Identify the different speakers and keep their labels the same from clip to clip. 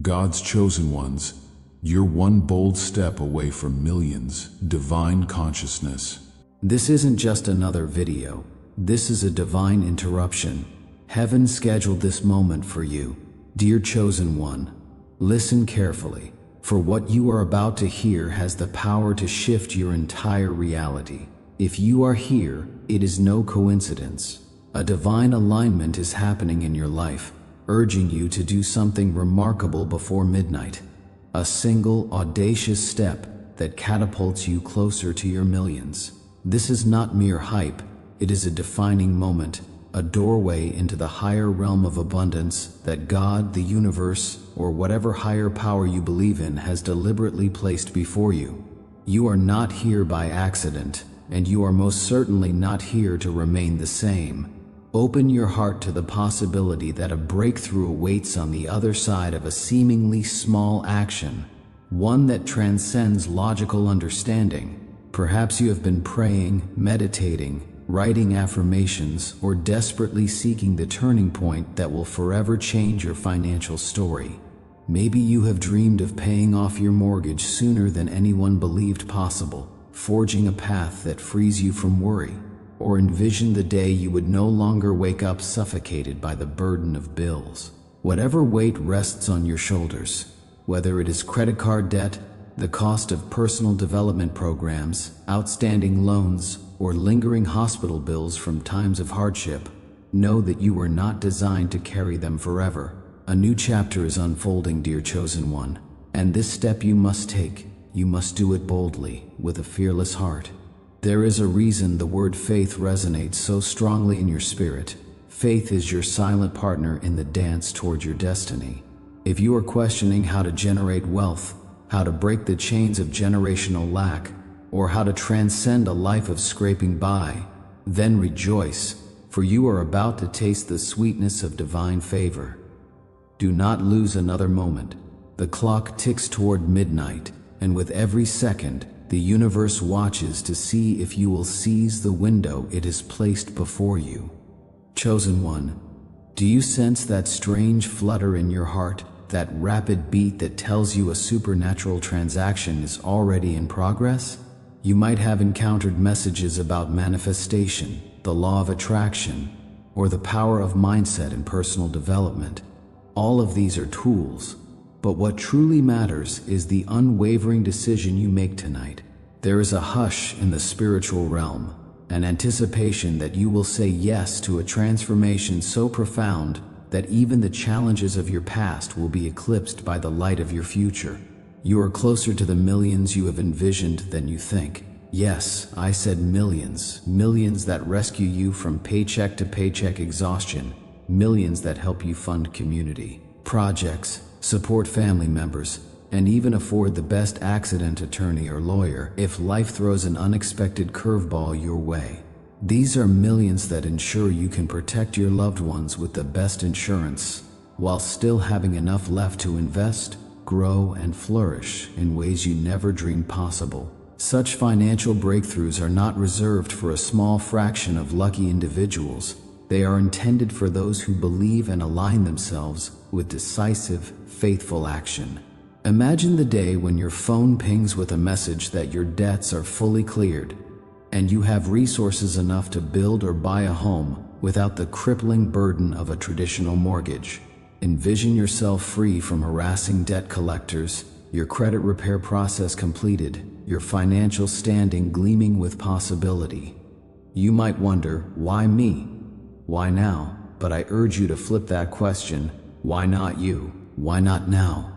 Speaker 1: God's chosen ones, you're one bold step away from millions, divine consciousness.
Speaker 2: This isn't just another video. This is a divine interruption. Heaven scheduled this moment for you. Dear chosen one, listen carefully, for what you are about to hear has the power to shift your entire reality. If you are here, it is no coincidence. A divine alignment is happening in your life, urging you to do something remarkable before midnight. A single, audacious step that catapults you closer to your millions. This is not mere hype, it is a defining moment, a doorway into the higher realm of abundance that God, the universe, or whatever higher power you believe in has deliberately placed before you. You are not here by accident, and you are most certainly not here to remain the same. Open your heart to the possibility that a breakthrough awaits on the other side of a seemingly small action, one that transcends logical understanding. Perhaps you have been praying, meditating, writing affirmations, or desperately seeking the turning point that will forever change your financial story. Maybe you have dreamed of paying off your mortgage sooner than anyone believed possible, forging a path that frees you from worry, or envision the day you would no longer wake up suffocated by the burden of bills. Whatever weight rests on your shoulders, whether it is credit card debt, the cost of personal development programs, outstanding loans, or lingering hospital bills from times of hardship, know that you were not designed to carry them forever. A new chapter is unfolding, dear chosen one, and this step you must take. You must do it boldly, with a fearless heart. There is a reason the word faith resonates so strongly in your spirit. Faith is your silent partner in the dance toward your destiny. If you are questioning how to generate wealth, how to break the chains of generational lack, or how to transcend a life of scraping by, then rejoice, for you are about to taste the sweetness of divine favor. Do not lose another moment. The clock ticks toward midnight, and with every second, the universe watches to see if you will seize the window it has placed before you. Chosen one, do you sense that strange flutter in your heart, that rapid beat that tells you a supernatural transaction is already in progress? You might have encountered messages about manifestation, the law of attraction, or the power of mindset and personal development. All of these are tools, but what truly matters is the unwavering decision you make tonight. There is a hush in the spiritual realm, an anticipation that you will say yes to a transformation so profound that even the challenges of your past will be eclipsed by the light of your future. You are closer to the millions you have envisioned than you think. Yes, I said millions. Millions that rescue you from paycheck to paycheck exhaustion. Millions that help you fund community projects, support family members, and even afford the best accident attorney or lawyer if life throws an unexpected curveball your way. These are millions that ensure you can protect your loved ones with the best insurance, while still having enough left to invest, grow, and flourish in ways you never dreamed possible. Such financial breakthroughs are not reserved for a small fraction of lucky individuals. They are intended for those who believe and align themselves with decisive, faithful action. Imagine the day when your phone pings with a message that your debts are fully cleared, and you have resources enough to build or buy a home without the crippling burden of a traditional mortgage. Envision yourself free from harassing debt collectors, your credit repair process completed, your financial standing gleaming with possibility. You might wonder, why me? Why now? But I urge you to flip that question. Why not you? Why not now?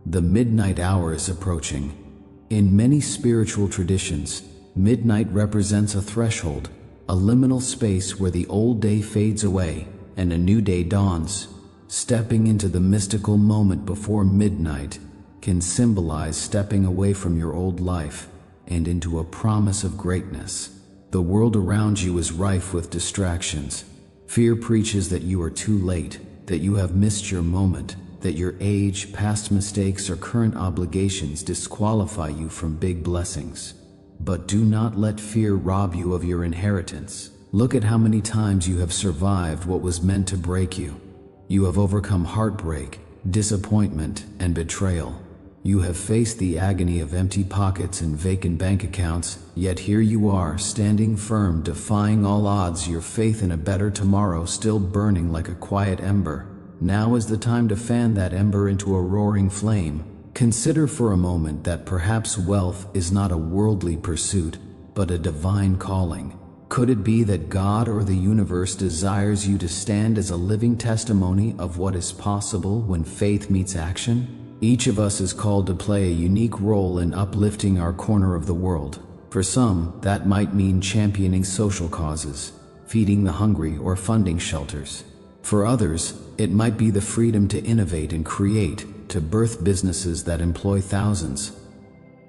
Speaker 2: The midnight hour is approaching. In many spiritual traditions, midnight represents a threshold, a liminal space where the old day fades away and a new day dawns. Stepping into the mystical moment before midnight can symbolize stepping away from your old life and into a promise of greatness. The world around you is rife with distractions. Fear preaches that you are too late, that you have missed your moment, that your age, past mistakes, or current obligations disqualify you from big blessings. But do not let fear rob you of your inheritance. Look at how many times you have survived what was meant to break you. You have overcome heartbreak, disappointment, and betrayal. You have faced the agony of empty pockets and vacant bank accounts, yet here you are, standing firm, defying all odds, your faith in a better tomorrow still burning like a quiet ember. Now is the time to fan that ember into a roaring flame. Consider for a moment that perhaps wealth is not a worldly pursuit, but a divine calling. Could it be that God or the universe desires you to stand as a living testimony of what is possible when faith meets action? Each of us is called to play a unique role in uplifting our corner of the world. For some, that might mean championing social causes, feeding the hungry, or funding shelters. For others, it might be the freedom to innovate and create, to birth businesses that employ thousands.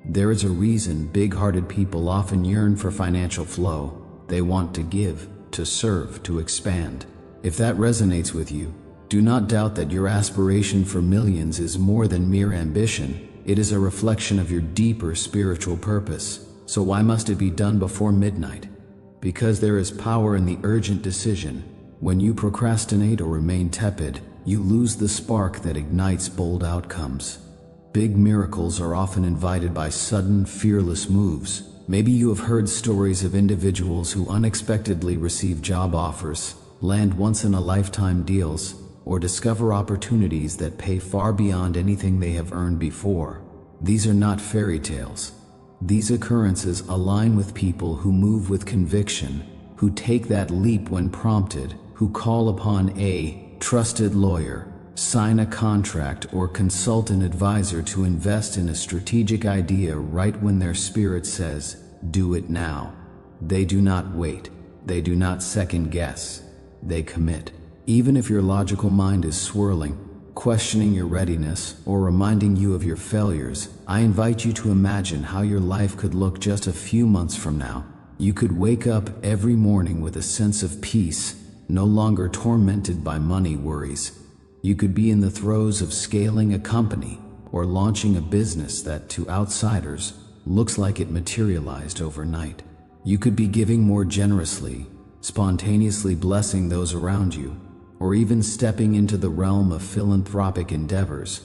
Speaker 2: There is a reason big-hearted people often yearn for financial flow. They want to give, to serve, to expand. If that resonates with you, do not doubt that your aspiration for millions is more than mere ambition. It is a reflection of your deeper spiritual purpose. So why must it be done before midnight? Because there is power in the urgent decision. When you procrastinate or remain tepid, you lose the spark that ignites bold outcomes. Big miracles are often invited by sudden, fearless moves. Maybe you have heard stories of individuals who unexpectedly receive job offers, land once-in-a-lifetime deals, or discover opportunities that pay far beyond anything they have earned before. These are not fairy tales. These occurrences align with people who move with conviction, who take that leap when prompted, who call upon a trusted lawyer, sign a contract, or consult an advisor to invest in a strategic idea right when their spirit says, "Do it now." They do not wait. They do not second guess. They commit. Even if your logical mind is swirling, questioning your readiness, or reminding you of your failures, I invite you to imagine how your life could look just a few months from now. You could wake up every morning with a sense of peace, no longer tormented by money worries. You could be in the throes of scaling a company or launching a business that, to outsiders, looks like it materialized overnight. You could be giving more generously, spontaneously blessing those around you, or even stepping into the realm of philanthropic endeavors.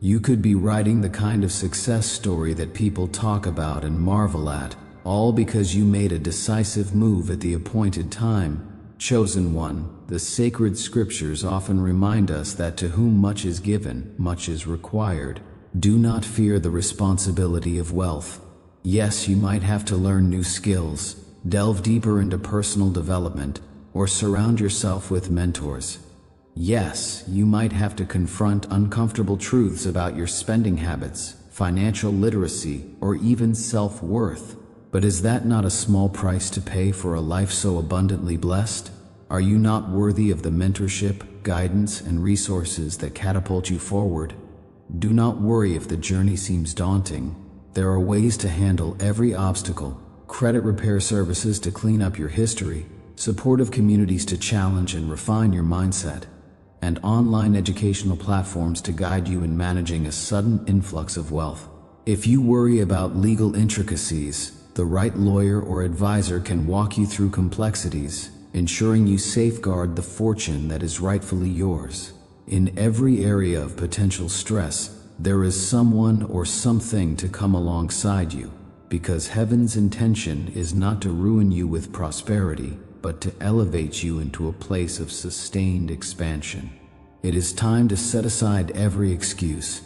Speaker 2: You could be writing the kind of success story that people talk about and marvel at, all because you made a decisive move at the appointed time. Chosen one, the sacred scriptures often remind us that to whom much is given, much is required. Do not fear the responsibility of wealth. Yes, you might have to learn new skills, delve deeper into personal development, or surround yourself with mentors. Yes, you might have to confront uncomfortable truths about your spending habits, financial literacy, or even self-worth. But is that not a small price to pay for a life so abundantly blessed? Are you not worthy of the mentorship, guidance, and resources that catapult you forward? Do not worry if the journey seems daunting. There are ways to handle every obstacle: credit repair services to clean up your history, supportive communities to challenge and refine your mindset, and online educational platforms to guide you in managing a sudden influx of wealth. If you worry about legal intricacies, the right lawyer or advisor can walk you through complexities, ensuring you safeguard the fortune that is rightfully yours. In every area of potential stress, there is someone or something to come alongside you, because heaven's intention is not to ruin you with prosperity, but to elevate you into a place of sustained expansion. It is time to set aside every excuse.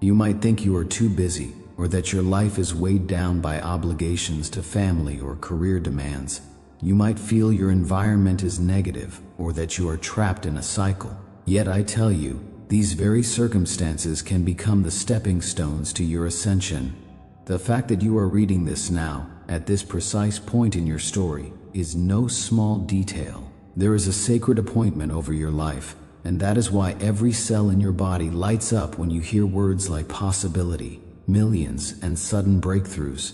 Speaker 2: You might think you are too busy, or that your life is weighed down by obligations to family or career demands. You might feel your environment is negative, or that you are trapped in a cycle. Yet I tell you, these very circumstances can become the stepping stones to your ascension. The fact that you are reading this now, at this precise point in your story, is no small detail. There is a sacred appointment over your life, and that is why every cell in your body lights up when you hear words like possibility, millions, and sudden breakthroughs.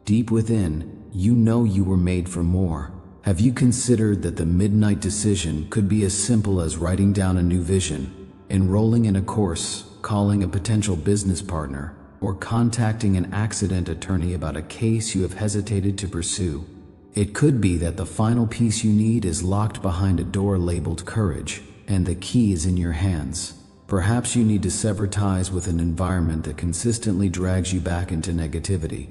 Speaker 2: Deep within, you know you were made for more. Have you considered that the midnight decision could be as simple as writing down a new vision, enrolling in a course, calling a potential business partner, or contacting an accident attorney about a case you have hesitated to pursue? It could be that the final piece you need is locked behind a door labeled courage, and the key is in your hands. Perhaps you need to sever ties with an environment that consistently drags you back into negativity.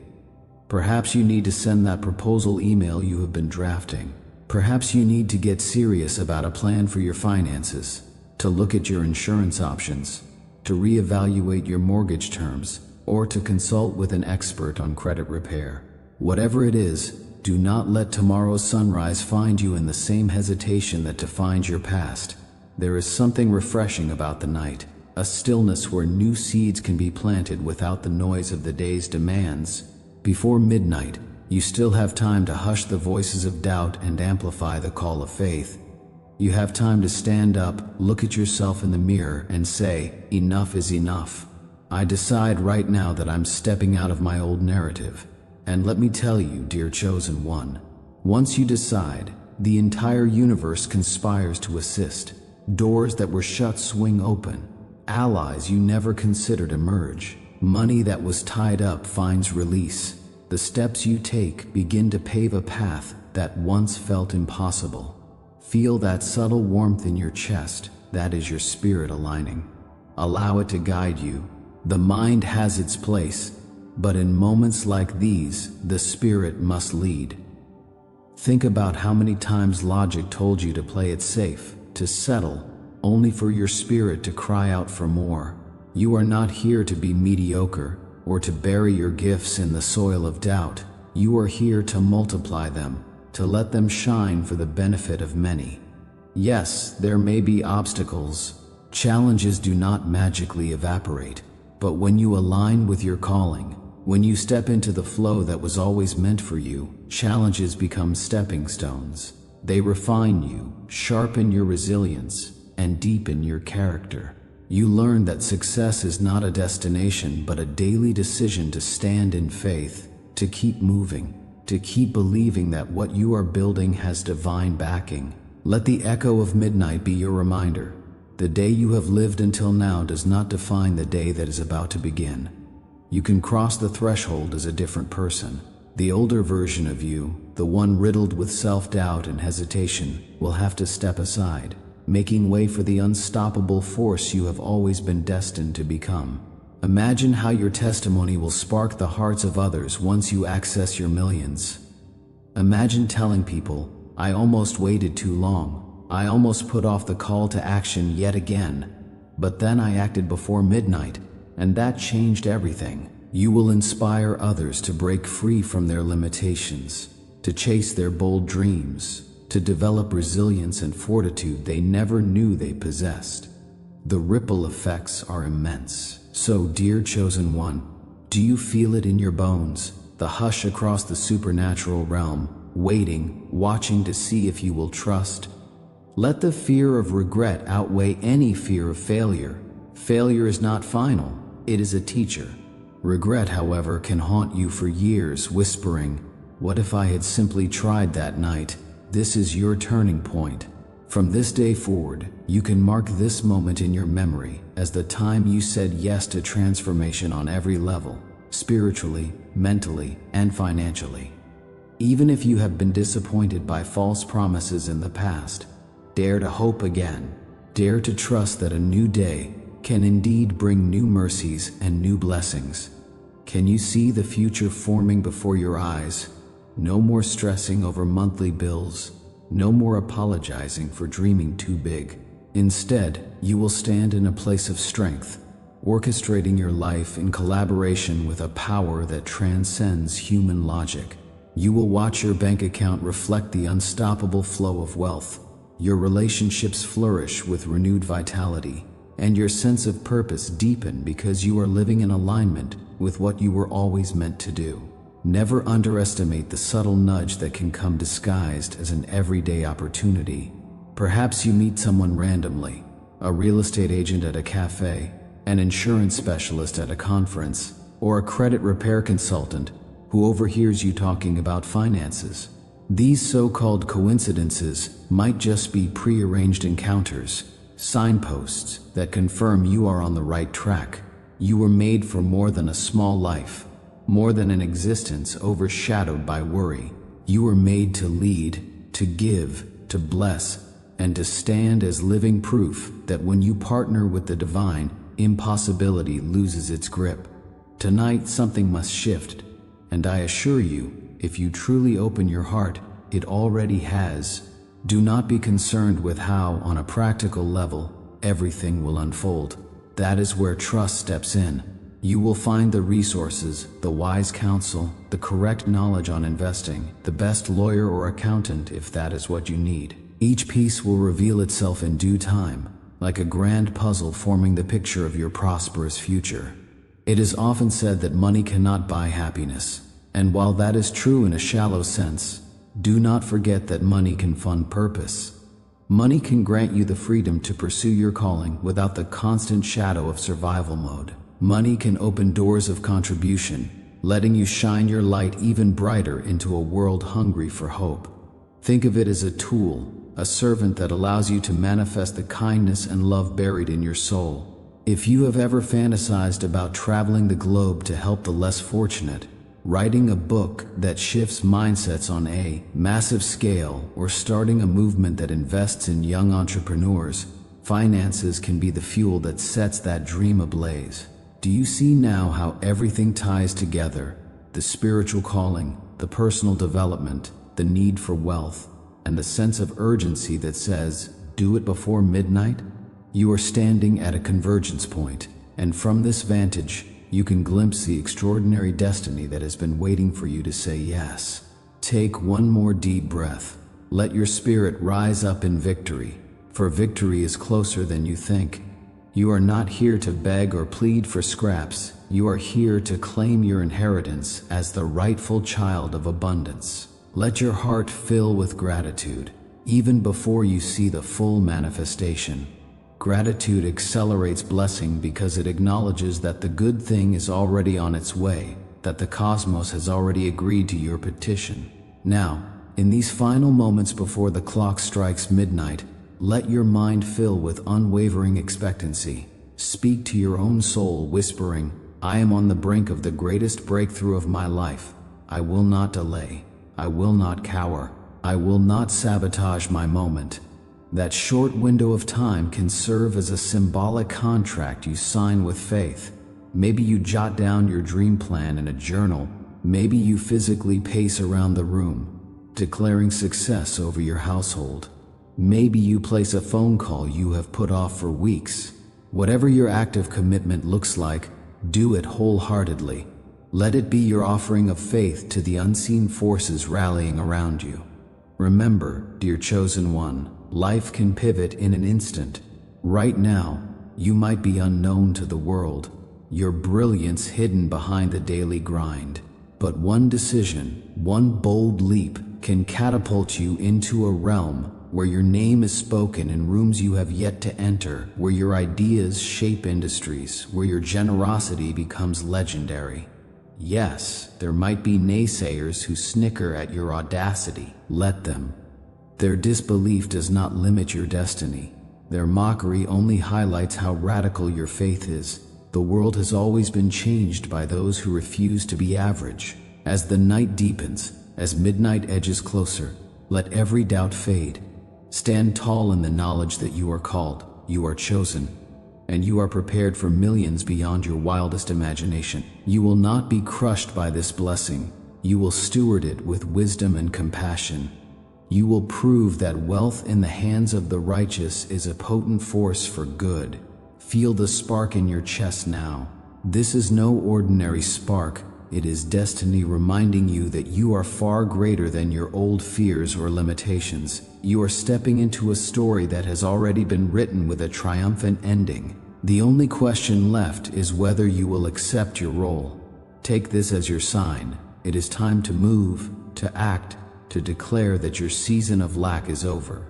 Speaker 2: Perhaps you need to send that proposal email you have been drafting. Perhaps you need to get serious about a plan for your finances, to look at your insurance options, to reevaluate your mortgage terms, or to consult with an expert on credit repair. Whatever it is, do not let tomorrow's sunrise find you in the same hesitation that defines your past. There is something refreshing about the night, a stillness where new seeds can be planted without the noise of the day's demands. Before midnight, you still have time to hush the voices of doubt and amplify the call of faith. You have time to stand up, look at yourself in the mirror, and say, enough is enough. I decide right now that I'm stepping out of my old narrative. And let me tell you, dear chosen one, once you decide, the entire universe conspires to assist. Doors that were shut swing open. Allies you never considered emerge. Money that was tied up finds release. The steps you take begin to pave a path that once felt impossible. Feel that subtle warmth in your chest. That is your spirit aligning. Allow it to guide you. The mind has its place, but in moments like these, the spirit must lead. Think about how many times logic told you to play it safe, to settle, only for your spirit to cry out for more. You are not here to be mediocre or to bury your gifts in the soil of doubt. You are here to multiply them, to let them shine for the benefit of many. Yes, there may be obstacles. Challenges do not magically evaporate, but when you align with your calling, when you step into the flow that was always meant for you, challenges become stepping stones. They refine you, sharpen your resilience, and deepen your character. You learn that success is not a destination but a daily decision to stand in faith, to keep moving, to keep believing that what you are building has divine backing. Let the echo of midnight be your reminder. The day you have lived until now does not define the day that is about to begin. You can cross the threshold as a different person. The older version of you, the one riddled with self-doubt and hesitation, will have to step aside, making way for the unstoppable force you have always been destined to become. Imagine how your testimony will spark the hearts of others once you access your millions. Imagine telling people, I almost waited too long. I almost put off the call to action yet again. But then I acted before midnight, and that changed everything. You will inspire others to break free from their limitations, to chase their bold dreams, to develop resilience and fortitude they never knew they possessed. The ripple effects are immense. So, dear chosen one, do you feel it in your bones? The hush across the supernatural realm, waiting, watching to see if you will trust. Let the fear of regret outweigh any fear of failure. Failure is not final, it is a teacher. Regret, however, can haunt you for years, whispering, what if I had simply tried that night? This is your turning point. From this day forward, you can mark this moment in your memory as the time you said yes to transformation on every level, spiritually, mentally, and financially. Even if you have been disappointed by false promises in the past, dare to hope again. Dare to trust that a new day can indeed bring new mercies and new blessings. Can you see the future forming before your eyes? No more stressing over monthly bills. No more apologizing for dreaming too big. Instead, you will stand in a place of strength, orchestrating your life in collaboration with a power that transcends human logic. You will watch your bank account reflect the unstoppable flow of wealth, your relationships flourish with renewed vitality, and your sense of purpose deepen because you are living in alignment with what you were always meant to do. Never underestimate the subtle nudge that can come disguised as an everyday opportunity. Perhaps you meet someone randomly, a real estate agent at a cafe, an insurance specialist at a conference, or a credit repair consultant who overhears you talking about finances. These so-called coincidences might just be prearranged encounters, signposts that confirm you are on the right track. You were made for more than a small life, more than an existence overshadowed by worry. You were made to lead, to give, to bless, and to stand as living proof that when you partner with the divine, impossibility loses its grip. Tonight something must shift, and I assure you, if you truly open your heart, it already has. Do not be concerned with how, on a practical level, everything will unfold. That is where trust steps in. You will find the resources, the wise counsel, the correct knowledge on investing, the best lawyer or accountant if that is what you need. Each piece will reveal itself in due time, like a grand puzzle forming the picture of your prosperous future. It is often said that money cannot buy happiness, and while that is true in a shallow sense, do not forget that money can fund purpose. Money can grant you the freedom to pursue your calling without the constant shadow of survival mode. Money can open doors of contribution, letting you shine your light even brighter into a world hungry for hope. Think of it as a tool, a servant that allows you to manifest the kindness and love buried in your soul. If you have ever fantasized about traveling the globe to help the less fortunate, writing a book that shifts mindsets on a massive scale, or starting a movement that invests in young entrepreneurs, finances can be the fuel that sets that dream ablaze. Do you see now how everything ties together? The spiritual calling, the personal development, the need for wealth, and the sense of urgency that says, do it before midnight? You are standing at a convergence point, and from this vantage, you can glimpse the extraordinary destiny that has been waiting for you to say yes. Take one more deep breath. Let your spirit rise up in victory, for victory is closer than you think. You are not here to beg or plead for scraps. You are here to claim your inheritance as the rightful child of abundance. Let your heart fill with gratitude, even before you see the full manifestation. Gratitude accelerates blessing because it acknowledges that the good thing is already on its way, that the cosmos has already agreed to your petition. Now, in these final moments before the clock strikes midnight, let your mind fill with unwavering expectancy. Speak to your own soul, whispering, I am on the brink of the greatest breakthrough of my life. I will not delay. I will not cower. I will not sabotage my moment. That short window of time can serve as a symbolic contract you sign with faith. Maybe you jot down your dream plan in a journal. Maybe you physically pace around the room, declaring success over your household. Maybe you place a phone call you have put off for weeks. Whatever your act of commitment looks like, do it wholeheartedly. Let it be your offering of faith to the unseen forces rallying around you. Remember, dear chosen one, life can pivot in an instant. Right now, you might be unknown to the world, your brilliance hidden behind the daily grind. But one decision, one bold leap, can catapult you into a realm where your name is spoken in rooms you have yet to enter, where your ideas shape industries, where your generosity becomes legendary. Yes, there might be naysayers who snicker at your audacity. Let them. Their disbelief does not limit your destiny. Their mockery only highlights how radical your faith is. The world has always been changed by those who refuse to be average. As the night deepens, as midnight edges closer, let every doubt fade. Stand tall in the knowledge that you are called, you are chosen, and you are prepared for millions beyond your wildest imagination. You will not be crushed by this blessing. You will steward it with wisdom and compassion. You will prove that wealth in the hands of the righteous is a potent force for good. Feel the spark in your chest now. This is no ordinary spark. It is destiny reminding you that you are far greater than your old fears or limitations. You are stepping into a story that has already been written with a triumphant ending. The only question left is whether you will accept your role. Take this as your sign. It is time to move, to act, to declare that your season of lack is over.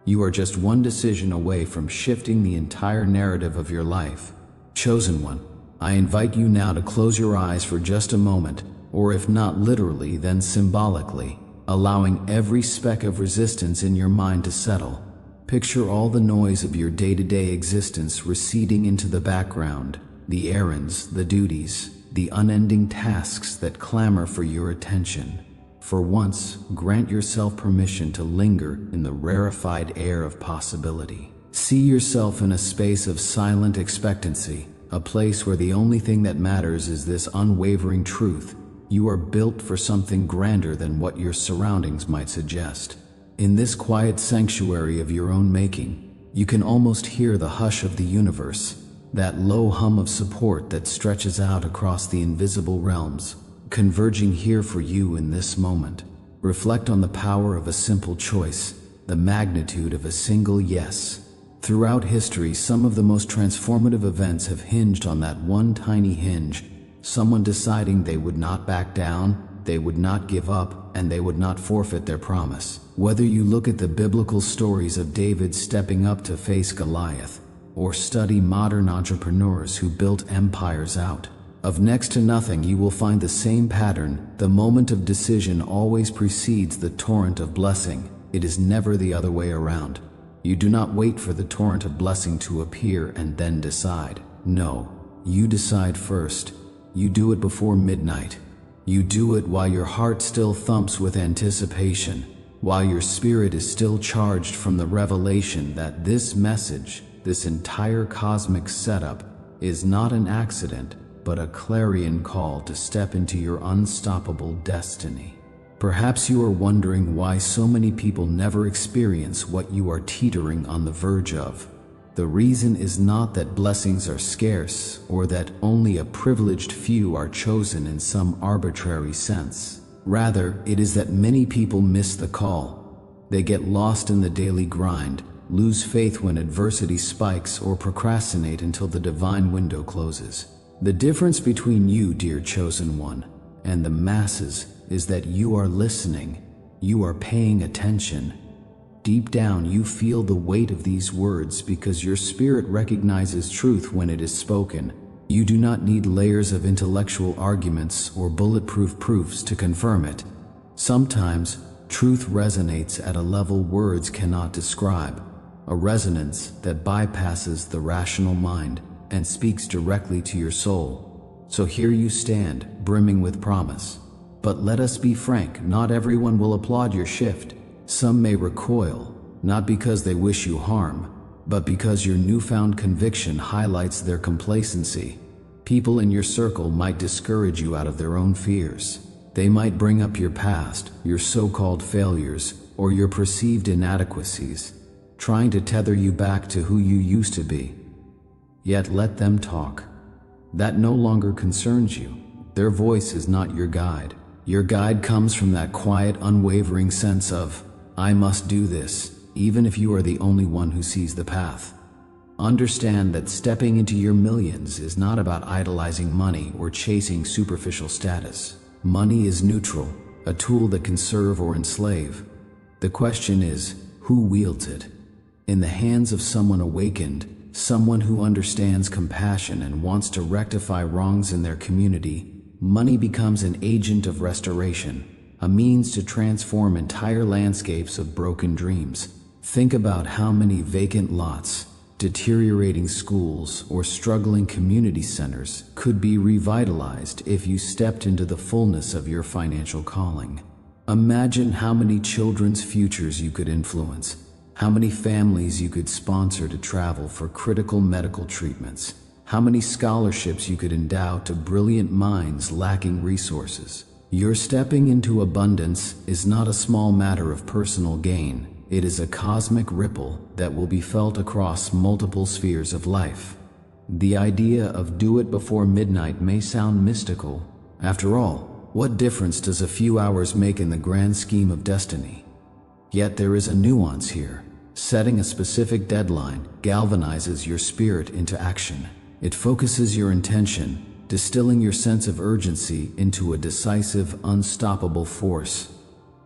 Speaker 2: You are just one decision away from shifting the entire narrative of your life. Chosen one, I invite you now to close your eyes for just a moment, or if not literally, then symbolically, allowing every speck of resistance in your mind to settle. Picture all the noise of your day-to-day existence receding into the background, the errands, the duties, the unending tasks that clamor for your attention. For once, grant yourself permission to linger in the rarefied air of possibility. See yourself in a space of silent expectancy, a place where the only thing that matters is this unwavering truth: you are built for something grander than what your surroundings might suggest. In this quiet sanctuary of your own making, you can almost hear the hush of the universe, that low hum of support that stretches out across the invisible realms, converging here for you in this moment. Reflect on the power of a simple choice, the magnitude of a single yes. Throughout history, some of the most transformative events have hinged on that one tiny hinge: someone deciding they would not back down, they would not give up, and they would not forfeit their promise. Whether you look at the biblical stories of David stepping up to face Goliath, or study modern entrepreneurs who built empires out of next to nothing, you will find the same pattern. The moment of decision always precedes the torrent of blessing. It is never the other way around. You do not wait for the torrent of blessing to appear and then decide. No, you decide first. You do it before midnight. You do it while your heart still thumps with anticipation, while your spirit is still charged from the revelation that this message, this entire cosmic setup, is not an accident, but a clarion call to step into your unstoppable destiny. Perhaps you are wondering why so many people never experience what you are teetering on the verge of. The reason is not that blessings are scarce, or that only a privileged few are chosen in some arbitrary sense. Rather, it is that many people miss the call. They get lost in the daily grind, lose faith when adversity spikes, or procrastinate until the divine window closes. The difference between you, dear chosen one, and the masses is that you are listening. You are paying attention. Deep down, you feel the weight of these words because your spirit recognizes truth when it is spoken. You do not need layers of intellectual arguments or bulletproof proofs to confirm it. Sometimes, truth resonates at a level words cannot describe, a resonance that bypasses the rational mind and speaks directly to your soul. So here you stand, brimming with promise. But let us be frank, not everyone will applaud your shift. Some may recoil, not because they wish you harm, but because your newfound conviction highlights their complacency. People in your circle might discourage you out of their own fears. They might bring up your past, your so-called failures, or your perceived inadequacies, trying to tether you back to who you used to be. Yet let them talk. That no longer concerns you. Their voice is not your guide. Your guide comes from that quiet, unwavering sense of, I must do this, even if you are the only one who sees the path. Understand that stepping into your millions is not about idolizing money or chasing superficial status. Money is neutral, a tool that can serve or enslave. The question is, who wields it? In the hands of someone awakened, someone who understands compassion and wants to rectify wrongs in their community, money becomes an agent of restoration, a means to transform entire landscapes of broken dreams. Think about how many vacant lots, deteriorating schools, or struggling community centers could be revitalized if you stepped into the fullness of your financial calling. Imagine how many children's futures you could influence, how many families you could sponsor to travel for critical medical treatments, how many scholarships you could endow to brilliant minds lacking resources. Your stepping into abundance is not a small matter of personal gain. It is a cosmic ripple that will be felt across multiple spheres of life. The idea of do it before midnight may sound mystical. After all, what difference does a few hours make in the grand scheme of destiny? Yet there is a nuance here. Setting a specific deadline galvanizes your spirit into action. It focuses your intention, distilling your sense of urgency into a decisive, unstoppable force.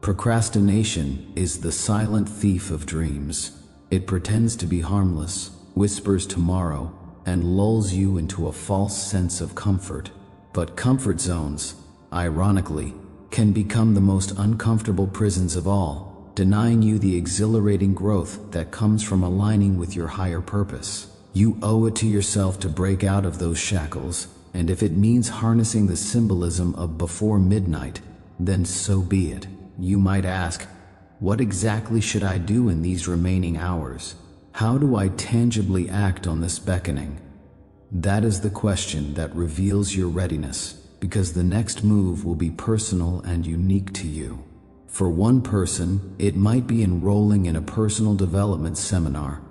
Speaker 2: Procrastination is the silent thief of dreams. It pretends to be harmless, whispers tomorrow, and lulls you into a false sense of comfort. But comfort zones, ironically, can become the most uncomfortable prisons of all, denying you the exhilarating growth that comes from aligning with your higher purpose. You owe it to yourself to break out of those shackles, and if it means harnessing the symbolism of before midnight, then so be it. You might ask, what exactly should I do in these remaining hours? How do I tangibly act on this beckoning? That is the question that reveals your readiness, because the next move will be personal and unique to you. For one person, it might be enrolling in a personal development seminar.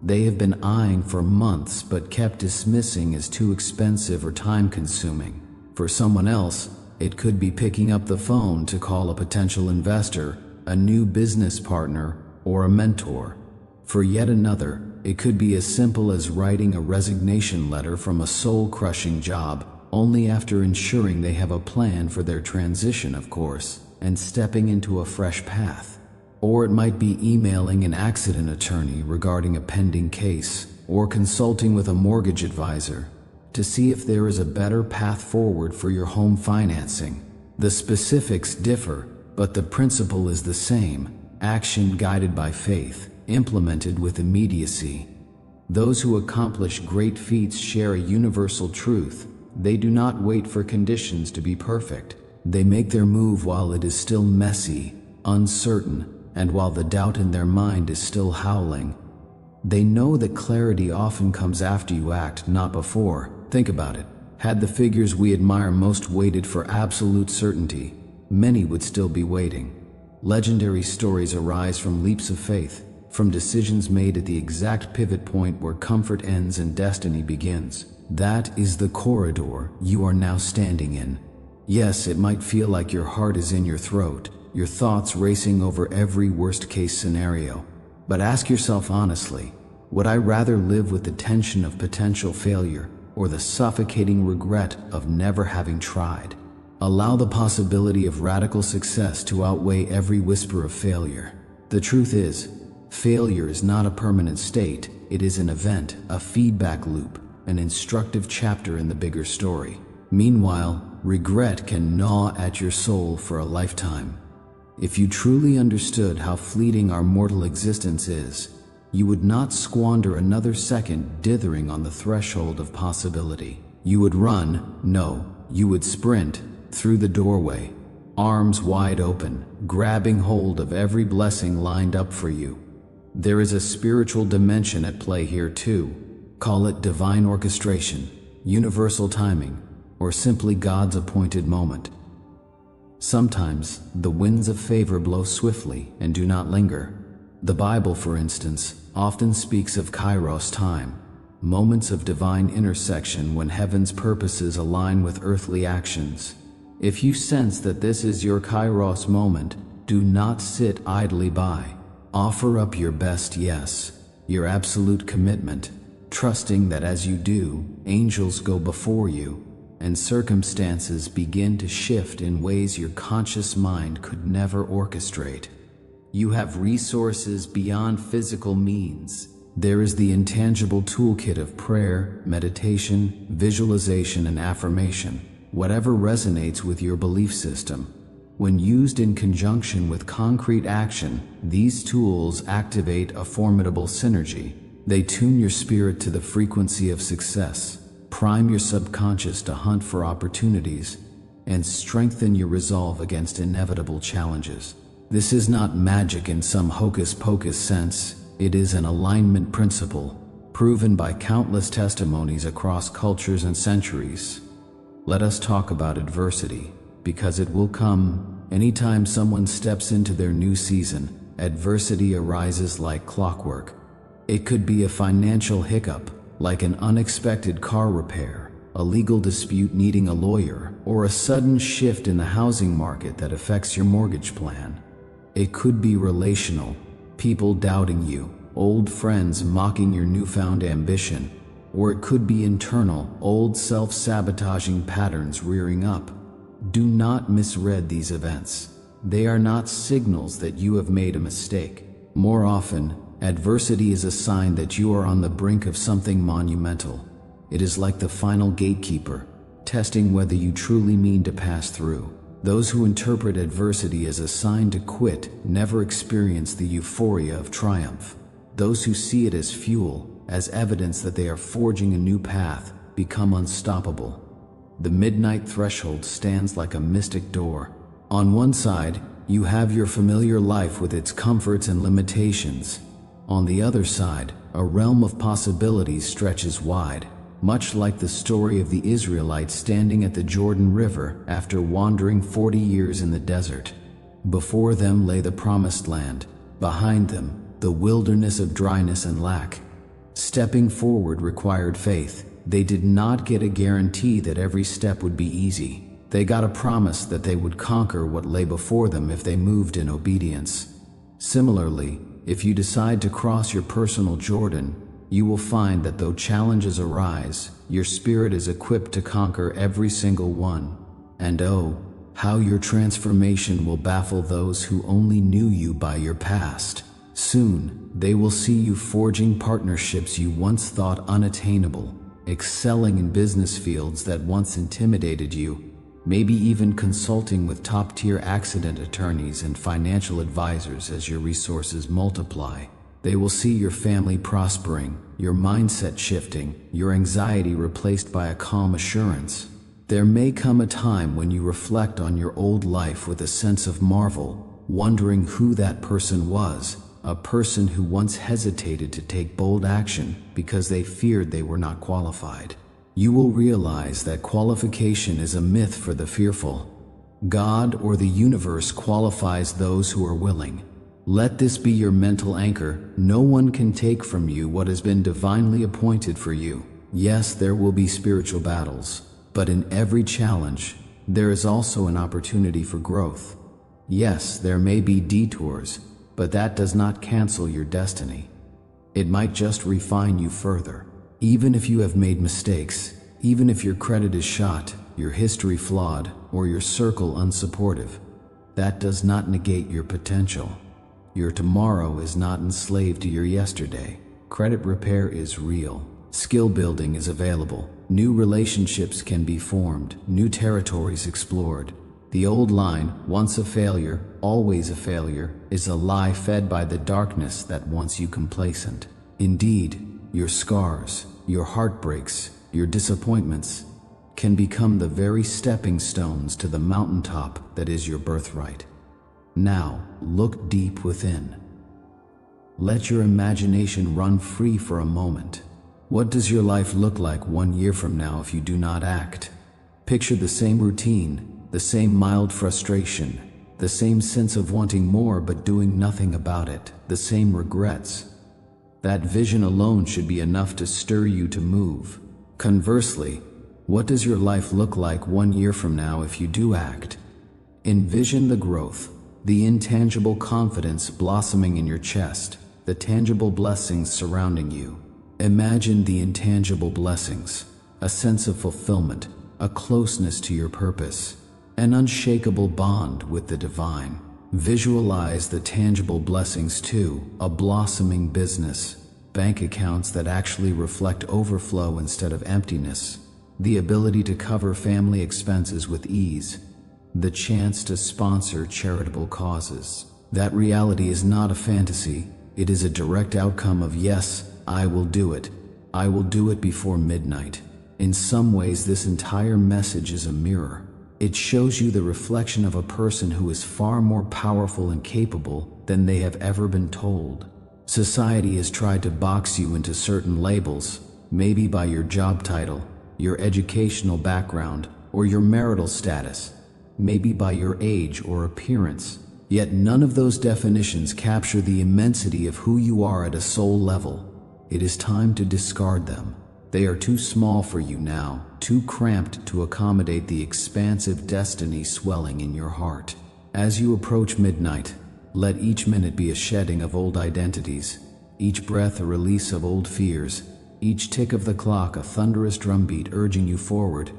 Speaker 2: They have been eyeing for months but kept dismissing as too expensive or time-consuming. For someone else, it could be picking up the phone to call a potential investor, a new business partner, or a mentor. For yet another, it could be as simple as writing a resignation letter from a soul-crushing job, only after ensuring they have a plan for their transition, of course, and stepping into a fresh path. Or it might be emailing an accident attorney regarding a pending case, or consulting with a mortgage advisor to see if there is a better path forward for your home financing. The specifics differ, but the principle is the same: action guided by faith, implemented with immediacy. Those who accomplish great feats share a universal truth: they do not wait for conditions to be perfect. They make their move while it is still messy, uncertain, and while the doubt in their mind is still howling. They know that clarity often comes after you act, not before. Think about it. Had the figures we admire most waited for absolute certainty, many would still be waiting. Legendary stories arise from leaps of faith, from decisions made at the exact pivot point where comfort ends and destiny begins. That is the corridor you are now standing in. Yes, it might feel like your heart is in your throat, your thoughts racing over every worst-case scenario. But ask yourself honestly, would I rather live with the tension of potential failure or the suffocating regret of never having tried? Allow the possibility of radical success to outweigh every whisper of failure. The truth is, failure is not a permanent state. It is an event, a feedback loop, an instructive chapter in the bigger story. Meanwhile, regret can gnaw at your soul for a lifetime. If you truly understood how fleeting our mortal existence is, you would not squander another second dithering on the threshold of possibility. You would run, no, you would sprint, through the doorway, arms wide open, grabbing hold of every blessing lined up for you. There is a spiritual dimension at play here too. Call it divine orchestration, universal timing, or simply God's appointed moment. Sometimes, the winds of favor blow swiftly and do not linger. The Bible, for instance, often speaks of Kairos time, moments of divine intersection when heaven's purposes align with earthly actions. If you sense that this is your Kairos moment, do not sit idly by. Offer up your best yes, your absolute commitment, trusting that as you do, angels go before you, and circumstances begin to shift in ways your conscious mind could never orchestrate. You have resources beyond physical means. There is the intangible toolkit of prayer, meditation, visualization, and affirmation, whatever resonates with your belief system. When used in conjunction with concrete action, these tools activate a formidable synergy. They tune your spirit to the frequency of success, prime your subconscious to hunt for opportunities, and strengthen your resolve against inevitable challenges. This is not magic in some hocus-pocus sense. It is an alignment principle, proven by countless testimonies across cultures and centuries. Let us talk about adversity, because it will come. Anytime someone steps into their new season, adversity arises like clockwork. It could be a financial hiccup, like an unexpected car repair, a legal dispute needing a lawyer, or a sudden shift in the housing market that affects your mortgage plan. It could be relational, people doubting you, old friends mocking your newfound ambition, or it could be internal, old self-sabotaging patterns rearing up. Do not misread these events. They are not signals that you have made a mistake. More often, adversity is a sign that you are on the brink of something monumental. It is like the final gatekeeper, testing whether you truly mean to pass through. Those who interpret adversity as a sign to quit never experience the euphoria of triumph. Those who see it as fuel, as evidence that they are forging a new path, become unstoppable. The midnight threshold stands like a mystic door, On one side, you have your familiar life with its comforts and limitations. On the other side, a realm of possibilities stretches wide, much like the story of the Israelites standing at the Jordan River after wandering 40 years in the desert. Before them lay the promised land, behind them, the wilderness of dryness and lack. Stepping forward required faith. They did not get a guarantee that every step would be easy. They got a promise that they would conquer what lay before them if they moved in obedience. Similarly, if you decide to cross your personal Jordan, you will find that though challenges arise, your spirit is equipped to conquer every single one. And oh, how your transformation will baffle those who only knew you by your past. Soon, they will see you forging partnerships you once thought unattainable, excelling in business fields that once intimidated you, maybe even consulting with top-tier accident attorneys and financial advisors as your resources multiply. They will see your family prospering, your mindset shifting, your anxiety replaced by a calm assurance. There may come a time when you reflect on your old life with a sense of marvel, wondering who that person was, a person who once hesitated to take bold action because they feared they were not qualified. You will realize that qualification is a myth for the fearful. God or the universe qualifies those who are willing. Let this be your mental anchor. No one can take from you what has been divinely appointed for you. Yes, there will be spiritual battles, but in every challenge, there is also an opportunity for growth. Yes, there may be detours, but that does not cancel your destiny. It might just refine you further. Even if you have made mistakes, even if your credit is shot, your history flawed, or your circle unsupportive, that does not negate your potential. Your tomorrow is not enslaved to your yesterday. Credit repair is real. Skill building is available. New relationships can be formed, new territories explored. The old line, once a failure, always a failure, is a lie fed by the darkness that wants you complacent. Indeed, your scars, your heartbreaks, your disappointments can become the very stepping stones to the mountaintop that is your birthright. Now, look deep within. Let your imagination run free for a moment. What does your life look like 1 year from now if you do not act? Picture the same routine, the same mild frustration, the same sense of wanting more but doing nothing about it, the same regrets. That vision alone should be enough to stir you to move. Conversely, what does your life look like 1 year from now if you do act? Envision the growth, the intangible confidence blossoming in your chest, the tangible blessings surrounding you. Imagine the intangible blessings, a sense of fulfillment, a closeness to your purpose, an unshakable bond with the divine. Visualize the tangible blessings too, a blossoming business, bank accounts that actually reflect overflow instead of emptiness, the ability to cover family expenses with ease, the chance to sponsor charitable causes. That reality is not a fantasy, it is a direct outcome of yes, I will do it. I will do it before midnight. In some ways, this entire message is a mirror. It shows you the reflection of a person who is far more powerful and capable than they have ever been told. Society has tried to box you into certain labels, maybe by your job title, your educational background, or your marital status, maybe by your age or appearance. Yet none of those definitions capture the immensity of who you are at a soul level. It is time to discard them. They are too small for you now, too cramped to accommodate the expansive destiny swelling in your heart. As you approach midnight, let each minute be a shedding of old identities, each breath a release of old fears, each tick of the clock a thunderous drumbeat urging you forward,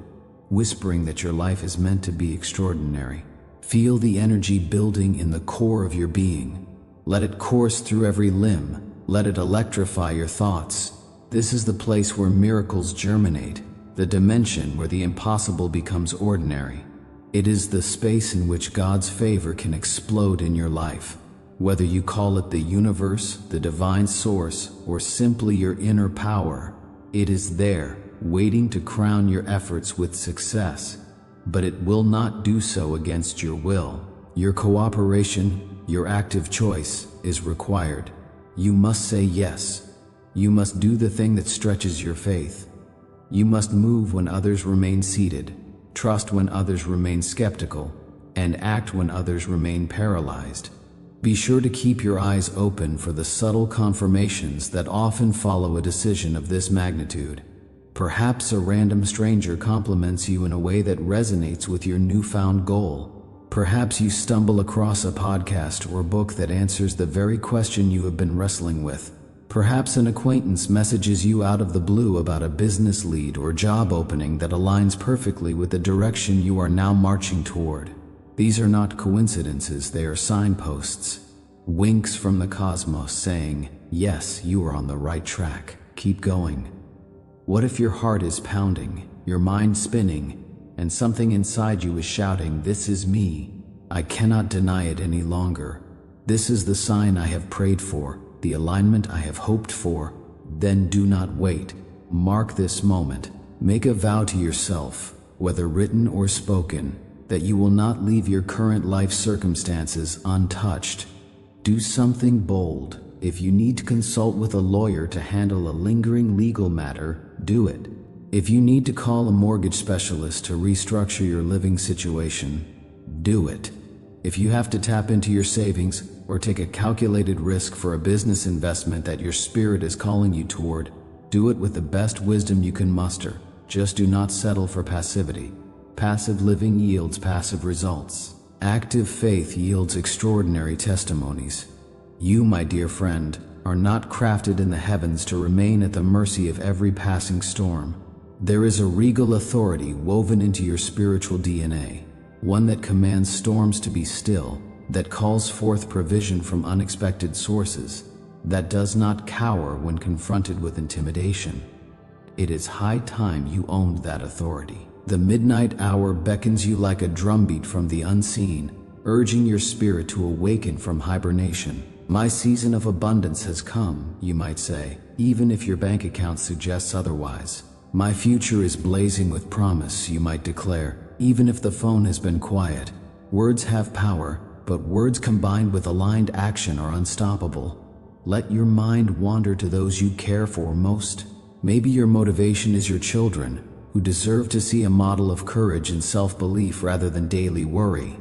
Speaker 2: whispering that your life is meant to be extraordinary. Feel the energy building in the core of your being. Let it course through every limb. Let it electrify your thoughts. This is the place where miracles germinate, the dimension where the impossible becomes ordinary. It is the space in which God's favor can explode in your life. Whether you call it the universe, the divine source, or simply your inner power, it is there, waiting to crown your efforts with success. But it will not do so against your will. Your cooperation, your active choice, is required. You must say yes. You must do the thing that stretches your faith. You must move when others remain seated, trust when others remain skeptical, and act when others remain paralyzed. Be sure to keep your eyes open for the subtle confirmations that often follow a decision of this magnitude. Perhaps a random stranger compliments you in a way that resonates with your newfound goal. Perhaps you stumble across a podcast or book that answers the very question you have been wrestling with. Perhaps an acquaintance messages you out of the blue about a business lead or job opening that aligns perfectly with the direction you are now marching toward. These are not coincidences, they are signposts. Winks from the cosmos saying, yes, you are on the right track. Keep going. What if your heart is pounding, your mind spinning, and something inside you is shouting, this is me. I cannot deny it any longer. This is the sign I have prayed for, the alignment I have hoped for. Then do not wait. Mark this moment. Make a vow to yourself, whether written or spoken, that you will not leave your current life circumstances untouched. Do something bold. If you need to consult with a lawyer to handle a lingering legal matter, do it. If you need to call a mortgage specialist to restructure your living situation, do it. If you have to tap into your savings or take a calculated risk for a business investment that your spirit is calling you toward, do it with the best wisdom you can muster. Just do not settle for passivity. Passive living yields passive results. Active faith yields extraordinary testimonies. You, my dear friend, are not crafted in the heavens to remain at the mercy of every passing storm. There is a regal authority woven into your spiritual DNA, one that commands storms to be still, that calls forth provision from unexpected sources, that does not cower when confronted with intimidation. It is high time you owned that authority. The midnight hour beckons you like a drumbeat from the unseen, urging your spirit to awaken from hibernation. My season of abundance has come, you might say, even if your bank account suggests otherwise. My future is blazing with promise, you might declare, even if the phone has been quiet. Words have power, but words combined with aligned action are unstoppable. Let your mind wander to those you care for most. Maybe your motivation is your children, who deserve to see a model of courage and self-belief rather than daily worry.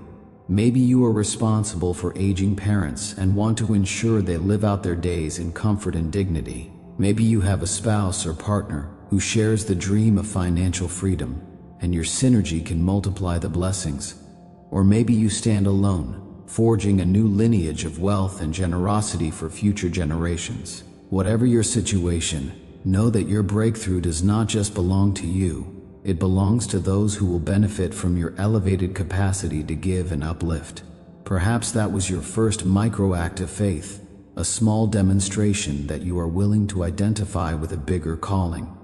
Speaker 2: Maybe you are responsible for aging parents and want to ensure they live out their days in comfort and dignity. Maybe you have a spouse or partner who shares the dream of financial freedom, and your synergy can multiply the blessings. Or maybe you stand alone, forging a new lineage of wealth and generosity for future generations. Whatever your situation, know that your breakthrough does not just belong to you. It belongs to those who will benefit from your elevated capacity to give and uplift. Perhaps that was your first micro-act of faith, a small demonstration that you are willing to identify with a bigger calling.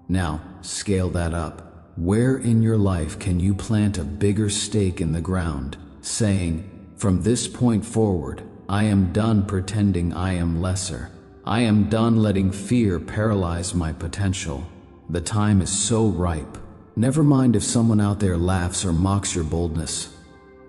Speaker 2: Now, scale that up. Where in your life can you plant a bigger stake in the ground, saying, from this point forward, I am done pretending I am lesser. I am done letting fear paralyze my potential. The time is so ripe. Never mind if someone out there laughs or mocks your boldness.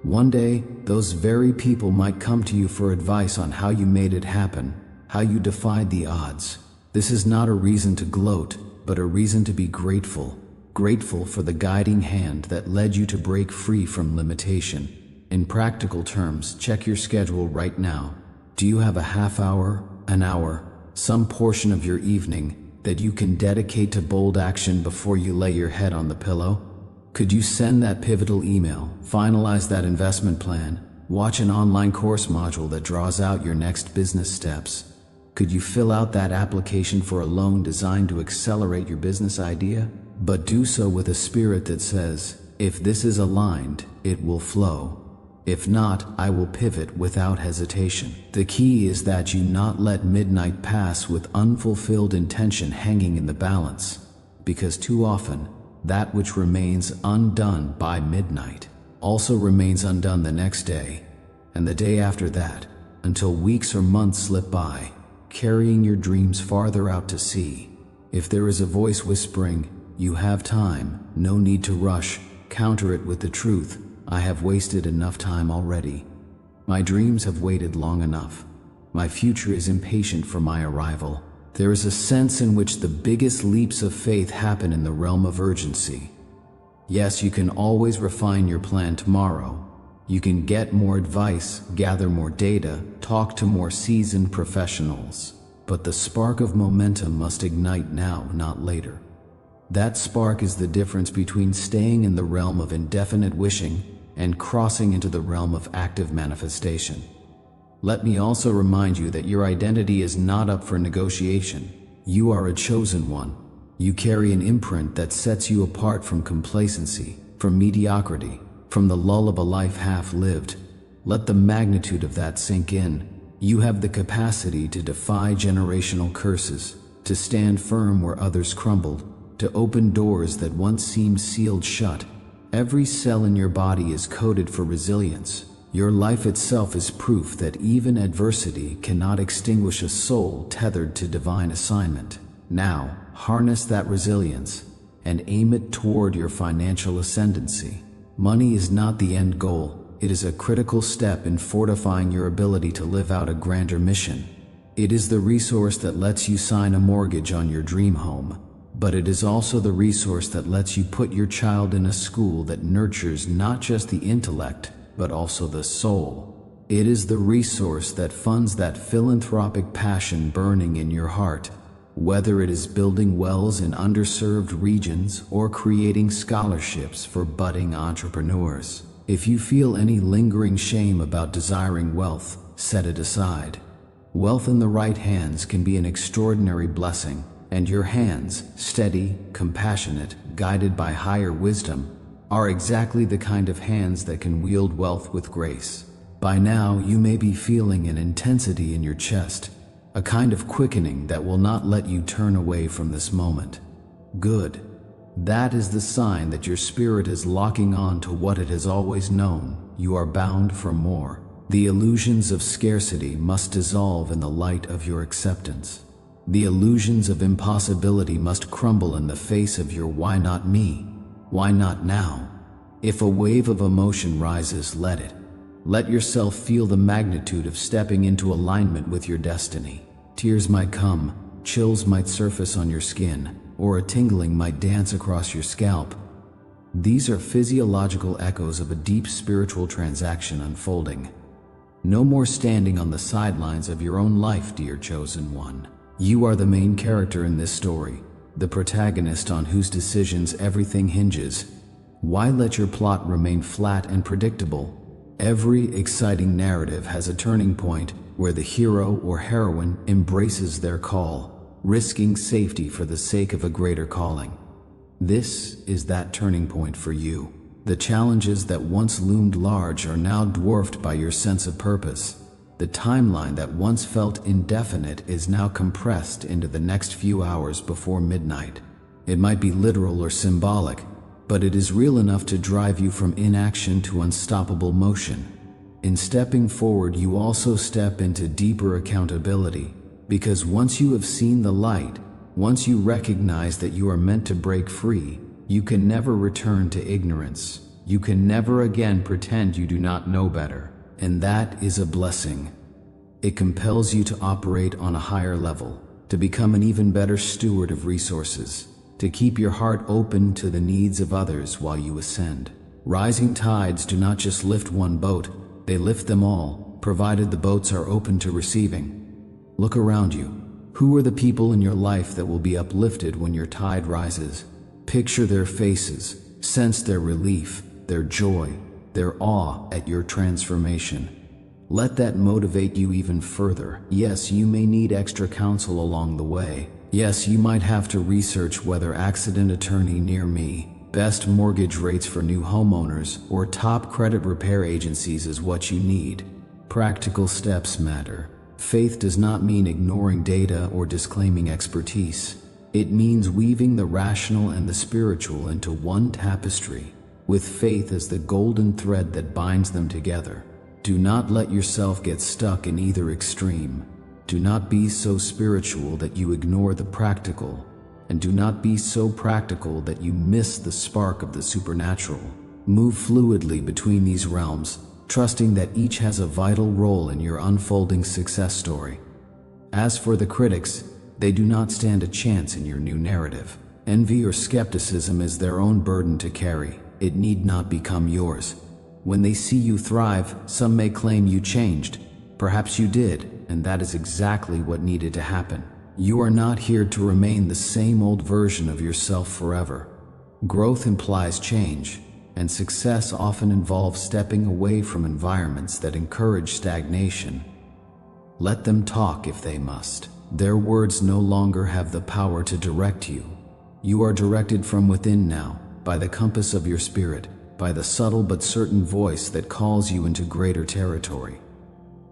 Speaker 2: One day, those very people might come to you for advice on how you made it happen, how you defied the odds. This is not a reason to gloat, but a reason to be grateful. Grateful for the guiding hand that led you to break free from limitation. In practical terms, check your schedule right now. Do you have a half hour, an hour, some portion of your evening that you can dedicate to bold action before you lay your head on the pillow? Could you send that pivotal email, finalize that investment plan, watch an online course module that draws out your next business steps? Could you fill out that application for a loan designed to accelerate your business idea? But do so with a spirit that says, if this is aligned, it will flow. If not, I will pivot without hesitation. The key is that you not let midnight pass with unfulfilled intention hanging in the balance, because too often, that which remains undone by midnight also remains undone the next day, and the day after that, until weeks or months slip by, carrying your dreams farther out to sea. If there is a voice whispering, you have time, no need to rush, counter it with the truth, I have wasted enough time already. My dreams have waited long enough. My future is impatient for my arrival. There is a sense in which the biggest leaps of faith happen in the realm of urgency. Yes, you can always refine your plan tomorrow. You can get more advice, gather more data, talk to more seasoned professionals. But the spark of momentum must ignite now, not later. That spark is the difference between staying in the realm of indefinite wishing and crossing into the realm of active manifestation. Let me also remind you that your identity is not up for negotiation. You are a chosen one. You carry an imprint that sets you apart from complacency, from mediocrity, from the lull of a life half lived. Let the magnitude of that sink in. You have the capacity to defy generational curses, to stand firm where others crumbled, to open doors that once seemed sealed shut. Every cell in your body is coded for resilience. Your life itself is proof that even adversity cannot extinguish a soul tethered to divine assignment. Now, harness that resilience and aim it toward your financial ascendancy. Money is not the end goal. It is a critical step in fortifying your ability to live out a grander mission. It is the resource that lets you sign a mortgage on your dream home, but it is also the resource that lets you put your child in a school that nurtures not just the intellect, but also the soul. It is the resource that funds that philanthropic passion burning in your heart, whether it is building wells in underserved regions or creating scholarships for budding entrepreneurs. If you feel any lingering shame about desiring wealth, set it aside. Wealth in the right hands can be an extraordinary blessing, and your hands, steady, compassionate, guided by higher wisdom, are exactly the kind of hands that can wield wealth with grace. By now, you may be feeling an intensity in your chest, a kind of quickening that will not let you turn away from this moment. Good. That is the sign that your spirit is locking on to what it has always known. You are bound for more. The illusions of scarcity must dissolve in the light of your acceptance. The illusions of impossibility must crumble in the face of your why not me? Why not now? If a wave of emotion rises, let it. Let yourself feel the magnitude of stepping into alignment with your destiny. Tears might come, chills might surface on your skin, or a tingling might dance across your scalp. These are physiological echoes of a deep spiritual transaction unfolding. No more standing on the sidelines of your own life, dear chosen one. You are the main character in this story, the protagonist on whose decisions everything hinges. Why let your plot remain flat and predictable? Every exciting narrative has a turning point where the hero or heroine embraces their call, risking safety for the sake of a greater calling. This is that turning point for you. The challenges that once loomed large are now dwarfed by your sense of purpose. The timeline that once felt indefinite is now compressed into the next few hours before midnight. It might be literal or symbolic, but it is real enough to drive you from inaction to unstoppable motion. In stepping forward, you also step into deeper accountability, because once you have seen the light, once you recognize that you are meant to break free, you can never return to ignorance. You can never again pretend you do not know better. And that is a blessing. It compels you to operate on a higher level, to become an even better steward of resources, to keep your heart open to the needs of others while you ascend. Rising tides do not just lift one boat, they lift them all, provided the boats are open to receiving. Look around you. Who are the people in your life that will be uplifted when your tide rises? Picture their faces, sense their relief, their joy, their awe at your transformation. Let that motivate you even further. Yes, you may need extra counsel along the way. Yes, you might have to research whether accident attorney near me, best mortgage rates for new homeowners, or top credit repair agencies is what you need. Practical steps matter. Faith does not mean ignoring data or disclaiming expertise. It means weaving the rational and the spiritual into one tapestry, with faith as the golden thread that binds them together. Do not let yourself get stuck in either extreme. Do not be so spiritual that you ignore the practical, and do not be so practical that you miss the spark of the supernatural. Move fluidly between these realms, trusting that each has a vital role in your unfolding success story. As for the critics, they do not stand a chance in your new narrative. Envy or skepticism is their own burden to carry. It need not become yours. When they see you thrive, some may claim you changed. Perhaps you did, and that is exactly what needed to happen. You are not here to remain the same old version of yourself forever. Growth implies change, and success often involves stepping away from environments that encourage stagnation. Let them talk if they must. Their words no longer have the power to direct you. You are directed from within now, by the compass of your spirit, by the subtle but certain voice that calls you into greater territory.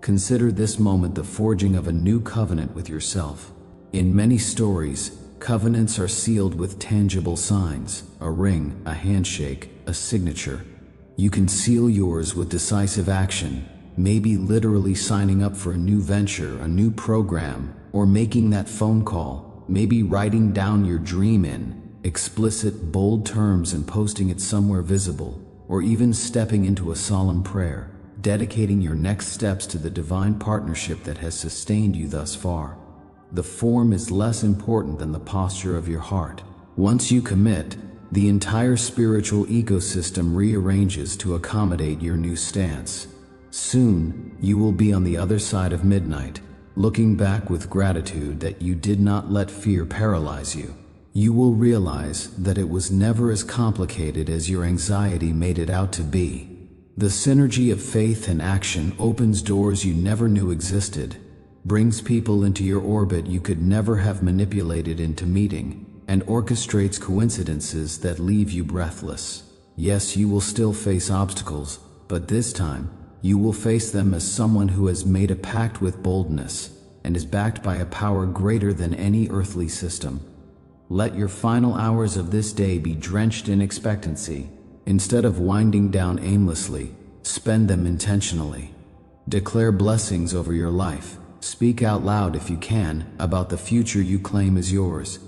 Speaker 2: Consider this moment the forging of a new covenant with yourself. In many stories, covenants are sealed with tangible signs: a ring, a handshake, a signature. You can seal yours with decisive action, maybe literally signing up for a new venture, a new program, or making that phone call, maybe writing down your dream in explicit, bold terms and posting it somewhere visible, or even stepping into a solemn prayer, dedicating your next steps to the divine partnership that has sustained you thus far. The form is less important than the posture of your heart. Once you commit, the entire spiritual ecosystem rearranges to accommodate your new stance. Soon, you will be on the other side of midnight, looking back with gratitude that you did not let fear paralyze you. You will realize that it was never as complicated as your anxiety made it out to be. The synergy of faith and action opens doors you never knew existed, brings people into your orbit you could never have manipulated into meeting, and orchestrates coincidences that leave you breathless. Yes, you will still face obstacles, but this time, you will face them as someone who has made a pact with boldness and is backed by a power greater than any earthly system. Let your final hours of this day be drenched in expectancy. Instead of winding down aimlessly, spend them intentionally. Declare blessings over your life. Speak out loud if you can about the future you claim is yours.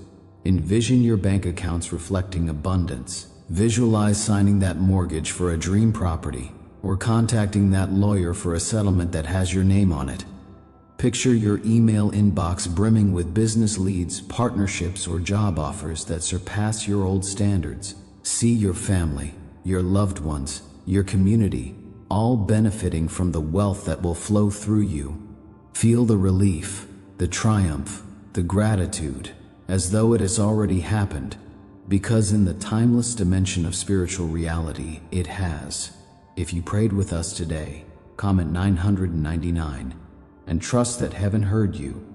Speaker 2: Envision your bank accounts reflecting abundance. Visualize signing that mortgage for a dream property, or contacting that lawyer for a settlement that has your name on it. Picture your email inbox brimming with business leads, partnerships, or job offers that surpass your old standards. See your family, your loved ones, your community, all benefiting from the wealth that will flow through you. Feel the relief, the triumph, the gratitude, as though it has already happened, because in the timeless dimension of spiritual reality, it has. If you prayed with us today, comment 999. And trust that heaven heard you